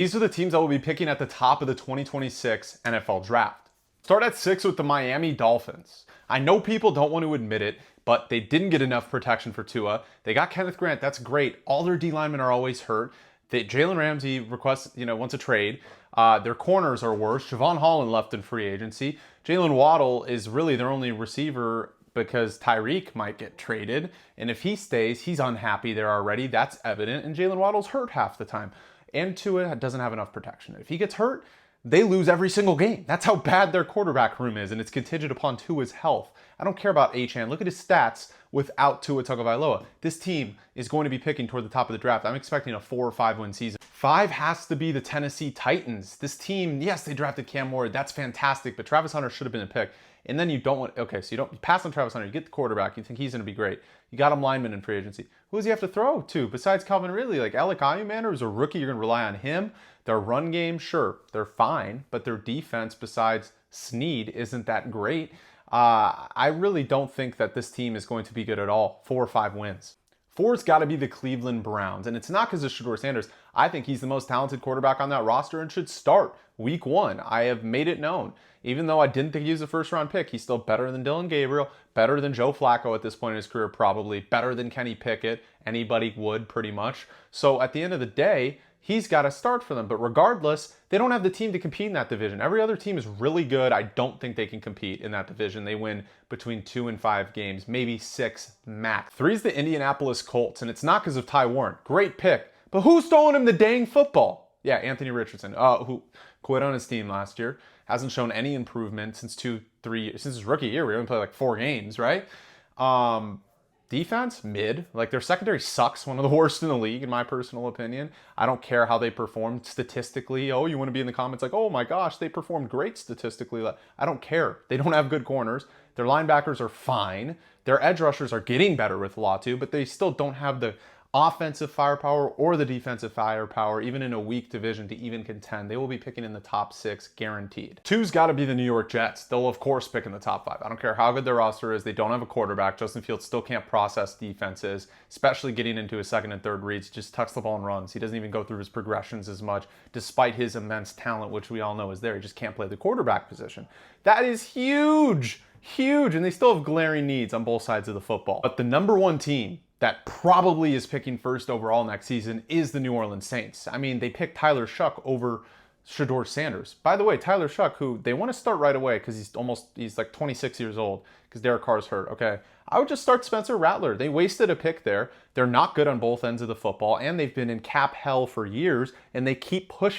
These are the teams that will be picking at the top of the 2026 NFL Draft. Start at 6 with the Miami Dolphins. I know people don't want to admit it, but they didn't get enough protection for Tua. They got Kenneth Grant, that's great. All their D linemen are always hurt. Jalen Ramsey wants a trade. Their corners are worse. Javon Holland left in free agency. Jalen Waddle is really their only receiver because Tyreek might get traded. And if he stays, he's unhappy there already. That's evident. And Jalen Waddle's hurt half the time. And Tua doesn't have enough protection. If he gets hurt, they lose every single game. That's how bad their quarterback room is, and it's contingent upon Tua's health. I don't care about Achane. Look at his stats without Tua Tagovailoa. This team is going to be picking toward the top of the draft. I'm expecting a 4 or 5 win season. 5 has to be the Tennessee Titans. This team, yes, they drafted Cam Ward. That's fantastic, but Travis Hunter should have been a pick. And then you pass on Travis Hunter, you get the quarterback, you think he's going to be great. You got him lineman in free agency. Who does he have to throw to besides Calvin Ridley? Like Alec Ayuman, who's a rookie, you're going to rely on him. Their run game, sure, they're fine, but their defense, besides Snead, isn't that great. I really don't think that this team is going to be good at all. 4 or 5 wins. 4's got to be the Cleveland Browns, and it's not because of Shedeur Sanders. I think he's the most talented quarterback on that roster and should start week 1. I have made it known. Even though I didn't think he was a first-round pick, he's still better than Dylan Gabriel, better than Joe Flacco at this point in his career, probably, better than Kenny Pickett. Anybody would, pretty much. So at the end of the day, he's got to start for them. But regardless, they don't have the team to compete in that division. Every other team is really good. I don't think they can compete in that division. They win between 2 and 5 games, maybe 6 max. 3 is the Indianapolis Colts, and it's not because of Ty Warren. Great pick. But who's throwing him the dang football? Yeah, Anthony Richardson, who quit on his team last year. Hasn't shown any improvement since since his rookie year. We only played like 4 games, right? Defense, mid. Like their secondary sucks, one of the worst in the league, in my personal opinion. I don't care how they performed statistically. Oh, you want to be in the comments like, oh my gosh, they performed great statistically. I don't care. They don't have good corners. Their linebackers are fine. Their edge rushers are getting better with Latu, but they still don't have the offensive firepower or the defensive firepower, even in a weak division, to even contend. They will be picking in the top 6, guaranteed. 2's got to be the New York Jets. They'll, of course, pick in the top 5. I don't care how good their roster is. They don't have a quarterback. Justin Fields still can't process defenses, especially getting into his second and third reads. Just tucks the ball and runs. He doesn't even go through his progressions as much, despite his immense talent, which we all know is there. He just can't play the quarterback position. That is huge, huge, and they still have glaring needs on both sides of the football. But the number 1 team that probably is picking first overall next season is the New Orleans Saints. I mean, they picked Tyler Shuck over Shedeur Sanders. By the way, Tyler Shuck, who they want to start right away because he's like 26 years old because Derek Carr's hurt. Okay, I would just start Spencer Rattler. They wasted a pick there. They're not good on both ends of the football, and they've been in cap hell for years, and they keep pushing